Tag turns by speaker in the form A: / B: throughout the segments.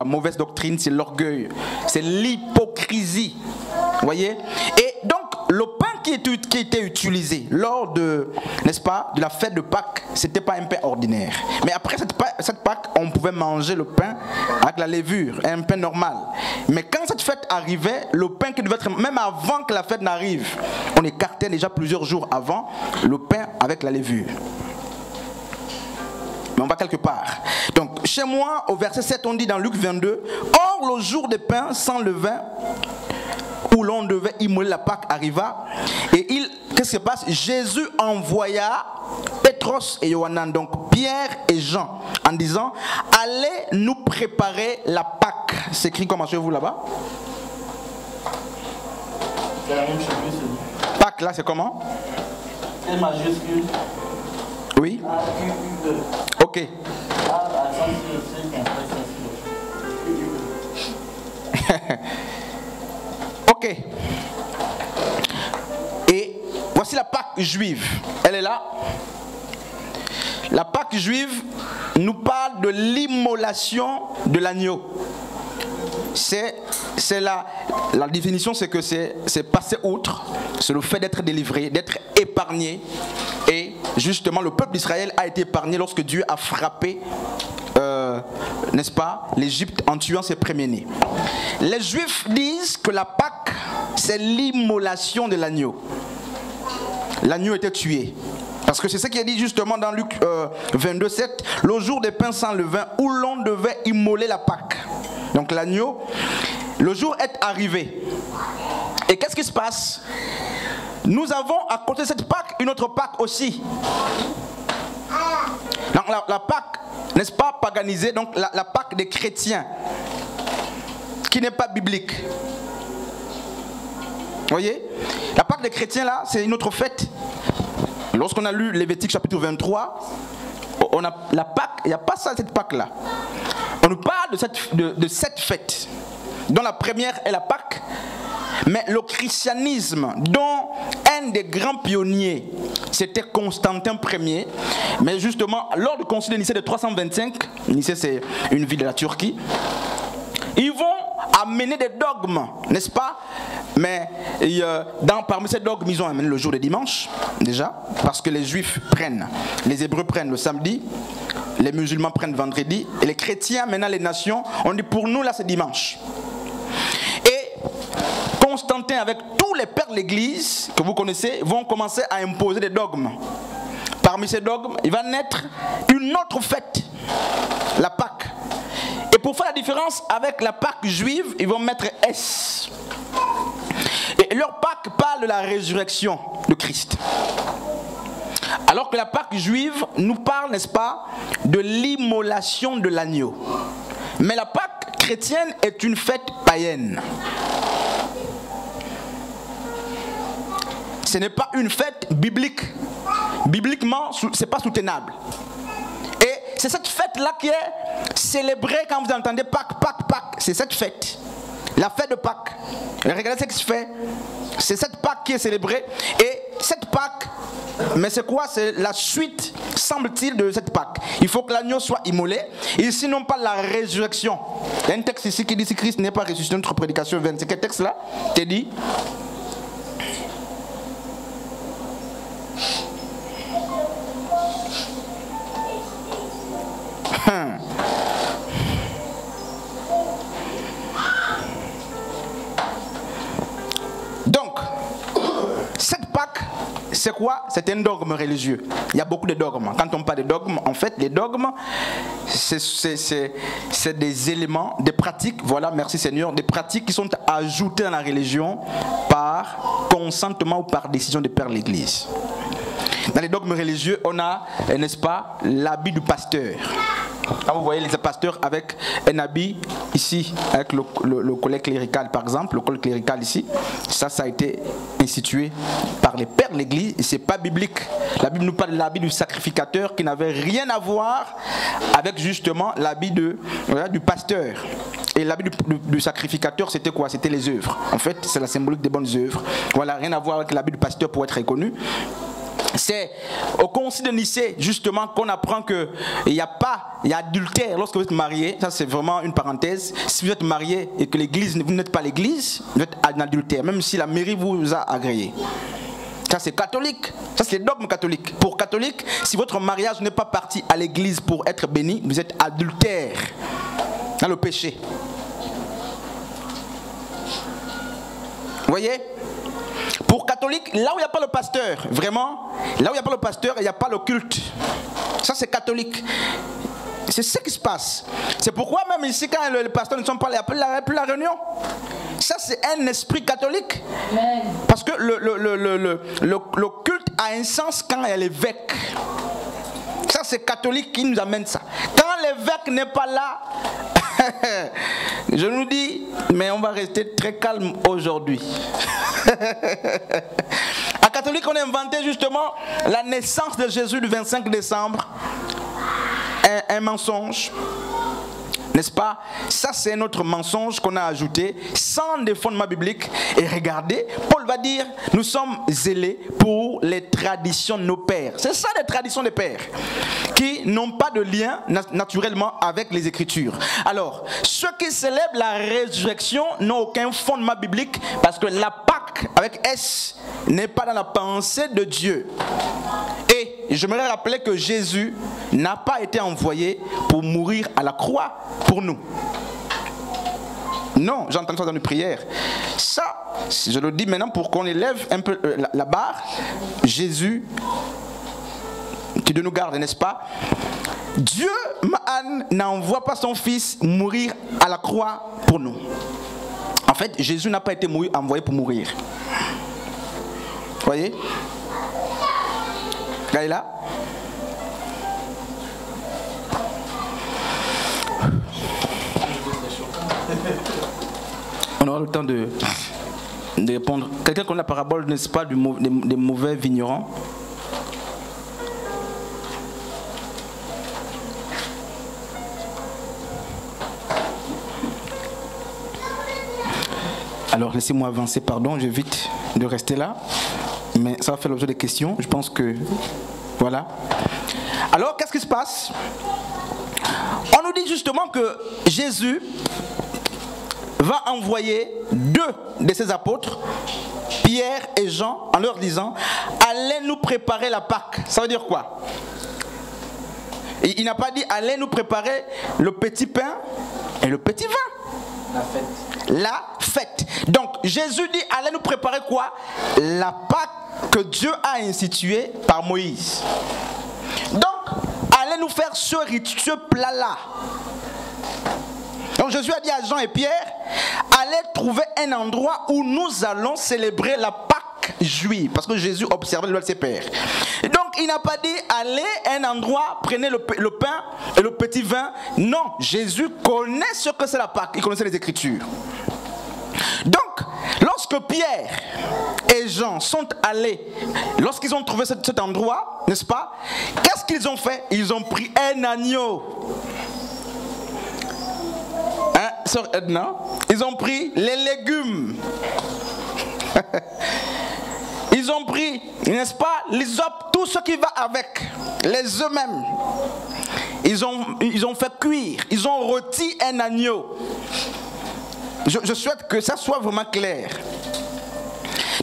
A: mauvaise doctrine, c'est l'orgueil, c'est l'hypocrisie. Vous voyez? Et donc, le pain qui était utilisé lors de, n'est-ce pas, de la fête de Pâques, c'était pas un pain ordinaire. Mais après cette Pâques, on pouvait manger le pain avec la levure, un pain normal. Mais quand cette fête arrivait, le pain qui devait être, même avant que la fête n'arrive, on écartait déjà plusieurs jours avant le pain avec la levure. Mais on va quelque part. Donc, chez moi, au verset 7, on dit dans Luc 22, « Or, le jour des pains sans levain, où l'on devait immoler la Pâque, arriva. » Et qu'est-ce qui se passe? Jésus envoya Pétros et Yohanan, donc Pierre et Jean, en disant, « Allez nous préparer la Pâque. » C'est écrit comment chez vous là-bas? Pâque, là, c'est comment?
B: C'est majuscule.
A: Oui. Ok. Ok. Et voici la Pâque juive. Elle est là. La Pâque juive nous parle de l'immolation de l'agneau. C'est la définition, c'est que c'est passer outre, c'est le fait d'être délivré, d'être épargné. Et justement, le peuple d'Israël a été épargné lorsque Dieu a frappé, n'est-ce pas, l'Égypte en tuant ses premiers-nés. Les Juifs disent que la Pâque, c'est l'immolation de l'agneau. L'agneau était tué. Parce que c'est ce qui est dit justement dans Luc 22, 7, le jour des pains sans levain, où l'on devait immoler la Pâque. Donc l'agneau, le jour est arrivé. Et qu'est-ce qui se passe? Nous avons à côté de cette Pâque une autre Pâque aussi. Donc la Pâque, n'est-ce pas, paganisée, donc la Pâque des chrétiens, qui n'est pas biblique. Vous voyez? La Pâque des chrétiens là, c'est une autre fête. Lorsqu'on a lu Lévitique chapitre 23, on a la Pâque, il n'y a pas ça cette Pâque là. On nous parle de cette fête, dont la première est la Pâque. Mais le christianisme, dont un des grands pionniers, c'était Constantin Ier, mais justement, lors du concile de Nicée de 325, Nicée c'est une ville de la Turquie, ils vont amener des dogmes, n'est-ce pas? Mais parmi ces dogmes, ils ont amené le jour de dimanche, déjà, parce que les Juifs prennent, les Hébreux prennent le samedi, les musulmans prennent vendredi, et les chrétiens, maintenant les nations, on dit pour nous là c'est dimanche. Constantin, avec tous les pères de l'Église que vous connaissez, vont commencer à imposer des dogmes. Parmi ces dogmes, il va naître une autre fête, la Pâque. Et pour faire la différence avec la Pâque juive, ils vont mettre S. Et leur Pâque parle de la résurrection de Christ. Alors que la Pâque juive nous parle, n'est-ce pas, de l'immolation de l'agneau. Mais la Pâque chrétienne est une fête païenne. Ce n'est pas une fête biblique. Bibliquement, ce n'est pas soutenable. Et c'est cette fête-là qui est célébrée quand vous entendez Pâques, Pâques, Pâques. C'est cette fête. La fête de Pâques. Et regardez ce qui se fait. C'est cette Pâque qui est célébrée. Et cette Pâque, mais c'est quoi? C'est la suite, semble-t-il, de cette Pâque. Il faut que l'agneau soit immolé. Et sinon pas la résurrection. Il y a un texte ici qui dit si Christ n'est pas ressuscité, notre prédication 20. C'est quel texte là? T'es dit? Donc, cette Pâque, c'est quoi? C'est un dogme religieux. Il y a beaucoup de dogmes. Quand on parle de dogmes, en fait, les dogmes, c'est des éléments, des pratiques, voilà, merci Seigneur, des pratiques qui sont ajoutées dans la religion par consentement ou par décision des pères de l'Église. Dans les dogmes religieux, on a, n'est-ce pas, l'habit du pasteur. Quand vous voyez les pasteurs avec un habit ici, avec le collet clérical par exemple, le col clérical ici, ça a été institué par les pères de l'Église et c'est pas biblique. La Bible nous parle de l'habit du sacrificateur qui n'avait rien à voir avec justement l'habit du pasteur. Et l'habit du sacrificateur, c'était quoi? C'était les œuvres. En fait, c'est la symbolique des bonnes œuvres. Voilà, rien à voir avec l'habit du pasteur pour être reconnu. C'est au concile de Nicée, justement, qu'on apprend qu'il y a adultère lorsque vous êtes marié. Ça, c'est vraiment une parenthèse. Si vous êtes marié et que l'église, vous n'êtes pas l'église, vous êtes un adultère, même si la mairie vous a agréé. Ça, c'est catholique. Ça, c'est le dogme catholique. Pour catholique, si votre mariage n'est pas parti à l'église pour être béni, vous êtes adultère dans le péché. Vous voyez? Pour catholique, là où il n'y a pas le pasteur, vraiment, là où il n'y a pas le pasteur, il n'y a pas le culte. Ça, c'est catholique. C'est ce qui se passe. C'est pourquoi même ici, quand les pasteurs ne sont pas là, il n'y a plus la réunion. Ça, c'est un esprit catholique. Parce que le culte a un sens quand il y a l'évêque. Ça, c'est catholique qui nous amène ça. Quand l'évêque n'est pas là, je nous dis, mais on va rester très calme aujourd'hui. À catholique, on a inventé justement la naissance de Jésus le 25 décembre. Un mensonge. N'est-ce pas? Ça, c'est un autre mensonge qu'on a ajouté sans des fondements bibliques. Et regardez, Paul va dire, nous sommes zélés pour les traditions de nos pères. C'est ça, les traditions des pères, qui n'ont pas de lien naturellement avec les Écritures. Alors, ceux qui célèbrent la résurrection n'ont aucun fondement biblique parce que la Pâque, avec S, n'est pas dans la pensée de Dieu. Et j'aimerais rappeler que Jésus n'a pas été envoyé pour mourir à la croix pour nous. Non, j'entends ça dans une prière. Ça, je le dis maintenant pour qu'on élève un peu la barre. Jésus, qui de nous garde, n'est-ce pas? Dieu n'envoie pas son fils mourir à la croix pour nous. En fait, Jésus n'a pas été envoyé pour mourir. Vous voyez? Regardez là. On aura le temps de répondre. Quelqu'un connaît la parabole, n'est-ce pas, des mauvais vignerons? Alors laissez-moi avancer, pardon, j'évite de rester là. Mais ça va faire l'objet des questions. Je pense que... Voilà. Alors, qu'est-ce qui se passe? On nous dit justement que Jésus va envoyer 2 de ses apôtres, Pierre et Jean, en leur disant, allez nous préparer la Pâque. Ça veut dire quoi? Il n'a pas dit, allez nous préparer le petit pain et le petit vin.
B: La fête.
A: La fête. Donc, Jésus dit, allez nous préparer quoi? La Pâque que Dieu a instituée par Moïse. Donc, allez nous faire ce plat-là. Donc Jésus a dit à Jean et Pierre, allez trouver un endroit où nous allons célébrer la Pâque juive. Parce que Jésus observait le loi de ses pères. Donc il n'a pas dit, allez à un endroit, prenez le pain et le petit vin. Non, Jésus connaît ce que c'est la Pâque. Il connaissait les Écritures. Donc, lorsque Pierre et Jean sont allés, lorsqu'ils ont trouvé cet endroit, n'est-ce pas? Qu'est-ce qu'ils ont fait? Ils ont pris un agneau. Hein, sœur Edna? Ils ont pris les légumes. Ils ont pris, n'est-ce pas, l'hysope, tout ce qui va avec, les œufs même. Ils ont fait cuire, ils ont rôti un agneau. Je souhaite que ça soit vraiment clair.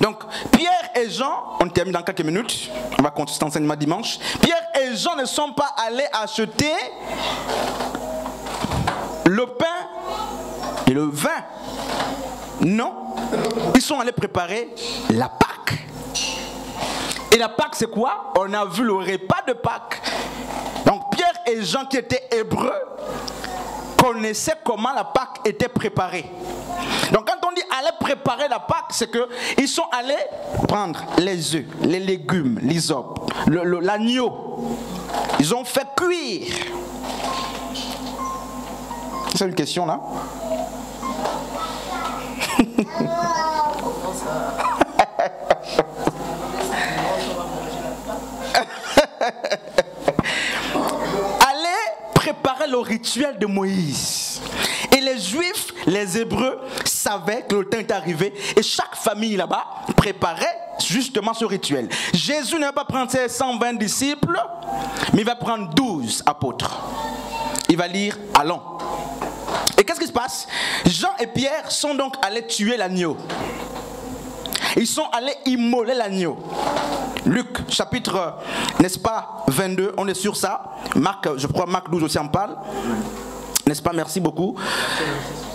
A: Donc, Pierre et Jean, on termine dans quelques minutes, on va continuer cet enseignement dimanche. Pierre et Jean ne sont pas allés acheter le pain et le vin. Non, ils sont allés préparer la Pâque. Et la Pâque, c'est quoi? On a vu le repas de Pâque. Donc, Pierre et Jean, qui étaient hébreux, connaissaient comment la Pâque était préparée. Donc quand on dit aller préparer la Pâque, c'est qu'ils sont allés prendre les œufs, les légumes, l'hysope, l'agneau. Ils ont fait cuire. C'est une question là? Préparer le rituel de Moïse. Et les Juifs, les Hébreux, savaient que le temps est arrivé et chaque famille là-bas préparait justement ce rituel. Jésus ne va pas prendre ses 120 disciples, mais il va prendre 12 apôtres. Il va lire « Allons ». Et qu'est-ce qui se passe? Jean et Pierre sont donc allés tuer l'agneau. Ils sont allés immoler l'agneau. Luc, chapitre, n'est-ce pas, 22, on est sur ça. Marc, je crois, Marc 12 aussi en parle. N'est-ce pas? Merci beaucoup.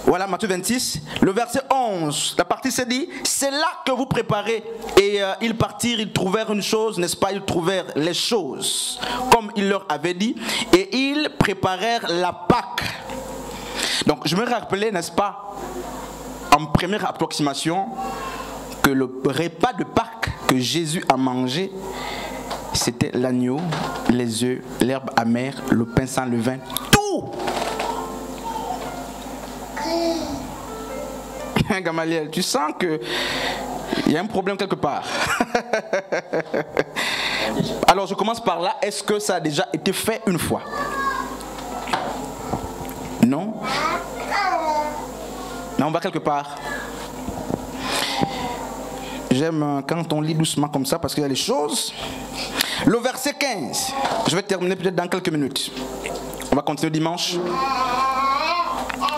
A: Voilà, Matthieu 26, le verset 11. La partie se dit, c'est là que vous préparez. Et ils partirent, ils trouvèrent une chose, n'est-ce pas? Ils trouvèrent les choses, comme il leur avait dit. Et ils préparèrent la Pâque. Donc, je me rappelais, n'est-ce pas, en première approximation, que le repas de Pâques que Jésus a mangé, c'était l'agneau, les œufs, l'herbe amère, le pain sans levain, tout. Gamaliel, tu sens que il y a un problème quelque part. Alors je commence par là. Est-ce que ça a déjà été fait une fois? Non? Non, on va quelque part. J'aime quand on lit doucement comme ça parce qu'il y a les choses. Le verset 15. Je vais terminer peut-être dans quelques minutes. On va continuer dimanche.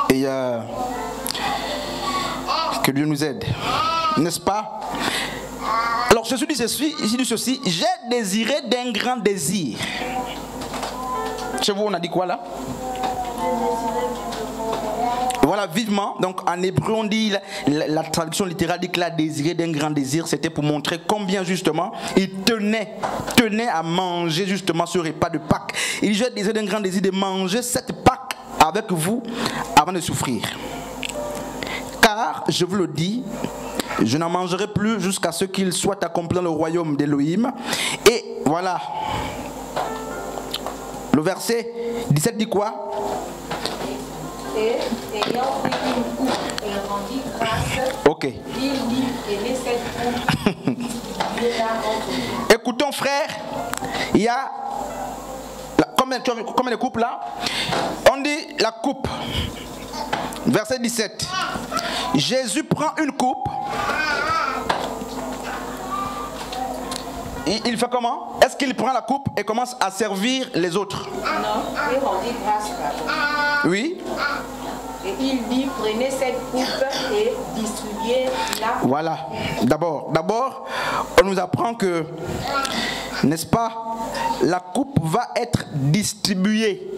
A: Et que Dieu nous aide. N'est-ce pas? Alors Jésus dit ceci, j'ai désiré d'un grand désir. Chez vous on a dit quoi là? Voilà, vivement. Donc en hébreu on dit, la traduction littérale dit qu'il a désiré d'un grand désir. C'était pour montrer combien justement il tenait à manger justement ce repas de Pâques. Il dit, j'ai désiré d'un grand désir de manger cette Pâque avec vous avant de souffrir. Car, je vous le dis, je n'en mangerai plus jusqu'à ce qu'il soit accompli dans le royaume d'Élohim. Et voilà. Le verset 17 dit quoi?
C: Et ayant pris une coupe et rendit grâce,
A: ok.
C: il dit, prenez cette coupe.
A: Écoutons frère, il y a combien de coupes là? On dit la coupe. Verset 17. Jésus prend une coupe. Il fait comment? Est-ce qu'il prend la coupe et commence à servir les autres?
C: Non, il rendit grâce.
A: Oui.
C: Et il dit, prenez cette coupe et distribuez-la.
A: Voilà. D'abord, on nous apprend que, n'est-ce pas, la coupe va être distribuée.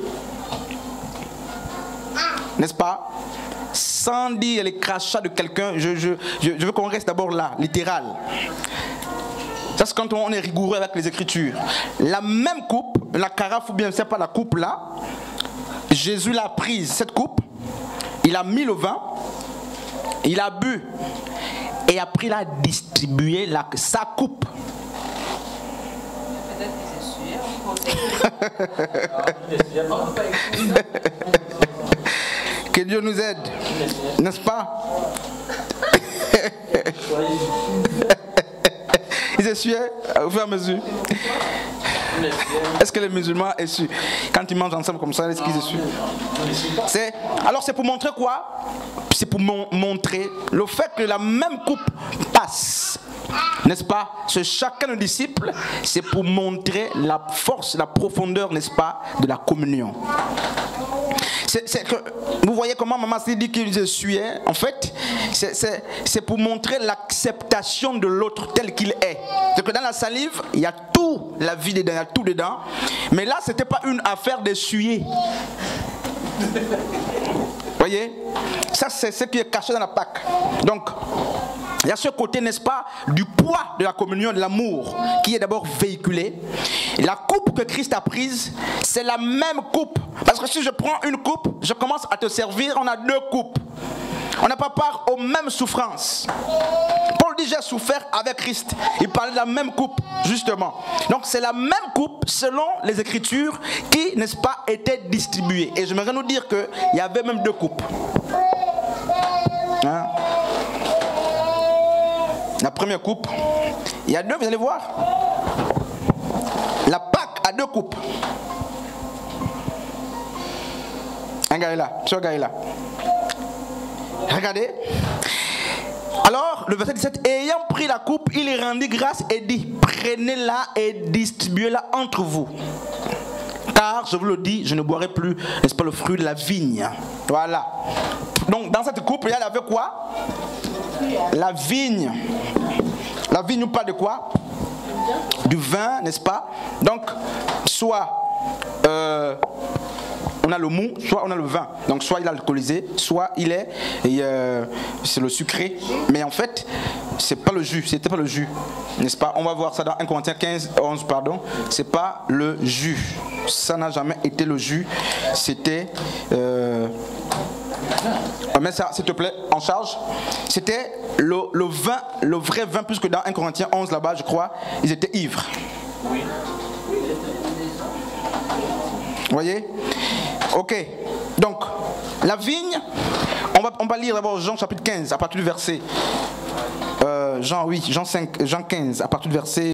A: N'est-ce pas? Sans dire les crachats de quelqu'un, je veux qu'on reste d'abord là, littéral. Ça c'est quand on est rigoureux avec les Écritures. La même coupe, la carafe ou bien c'est pas la coupe là, Jésus l'a prise, cette coupe, il a mis le vin, il a bu et après il a distribué sa coupe. Que Dieu nous aide, n'est-ce pas? Ils essuient au fur et à mesure. Est-ce que les musulmans essuient? Quand ils mangent ensemble comme ça, est-ce qu'ils essuient? Alors c'est pour montrer quoi? C'est pour montrer le fait que la même coupe passe. N'est-ce pas? Ce chacun de disciples, c'est pour montrer la force, la profondeur, n'est-ce pas, de la communion. C'est que, vous voyez comment maman s'est dit qu'il essuyait. En fait, c'est pour montrer l'acceptation de l'autre tel qu'il est. C'est que dans la salive, il y a tout, la vie dedans, il y a tout dedans. Mais là, c'était pas une affaire d'essuyer. Voyez? Ça, c'est ce qui est caché dans la Pâque. Donc, il y a ce côté, n'est-ce pas, du poids de la communion, de l'amour, qui est d'abord véhiculé. La coupe que Christ a prise, c'est la même coupe. Parce que si je prends une coupe, je commence à te servir, on a deux coupes. On n'a pas part aux mêmes souffrances. Paul dit, j'ai souffert avec Christ. Il parlait de la même coupe, justement. Donc c'est la même coupe, selon les Écritures, qui, n'est-ce pas, était distribuée. Et j'aimerais nous dire qu'il y avait même deux coupes. Hein? La première coupe, il y a deux, vous allez voir. La Pâque a deux coupes. Un gars est là, ce gars est là. Regardez. Alors, le verset 17, ayant pris la coupe, il rendit grâce et dit, prenez-la et distribuez-la entre vous. Car, je vous le dis, je ne boirai plus, n'est-ce pas, le fruit de la vigne. Voilà. Donc, dans cette coupe, il y avait quoi? La vigne. La vigne nous parle de quoi? Du vin, n'est-ce pas? Donc, soit on a le mou, soit on a le vin. Donc, soit il est alcoolisé, soit il est, c'est le sucré. Mais en fait, c'est pas le jus, c'était pas le jus, n'est-ce pas? On va voir ça dans 1 Corinthiens 15, 11, pardon. C'est pas le jus. Ça n'a jamais été le jus. C'était... mets ça, s'il te plaît, en charge. C'était le vin, le vrai vin, puisque dans 1 Corinthiens 11, là-bas, je crois, ils étaient ivres. Oui. Vous voyez? Ok. Donc, la vigne, on va lire d'abord Jean chapitre 15, à partir du verset... Jean 5, Jean 15, à partir du verset...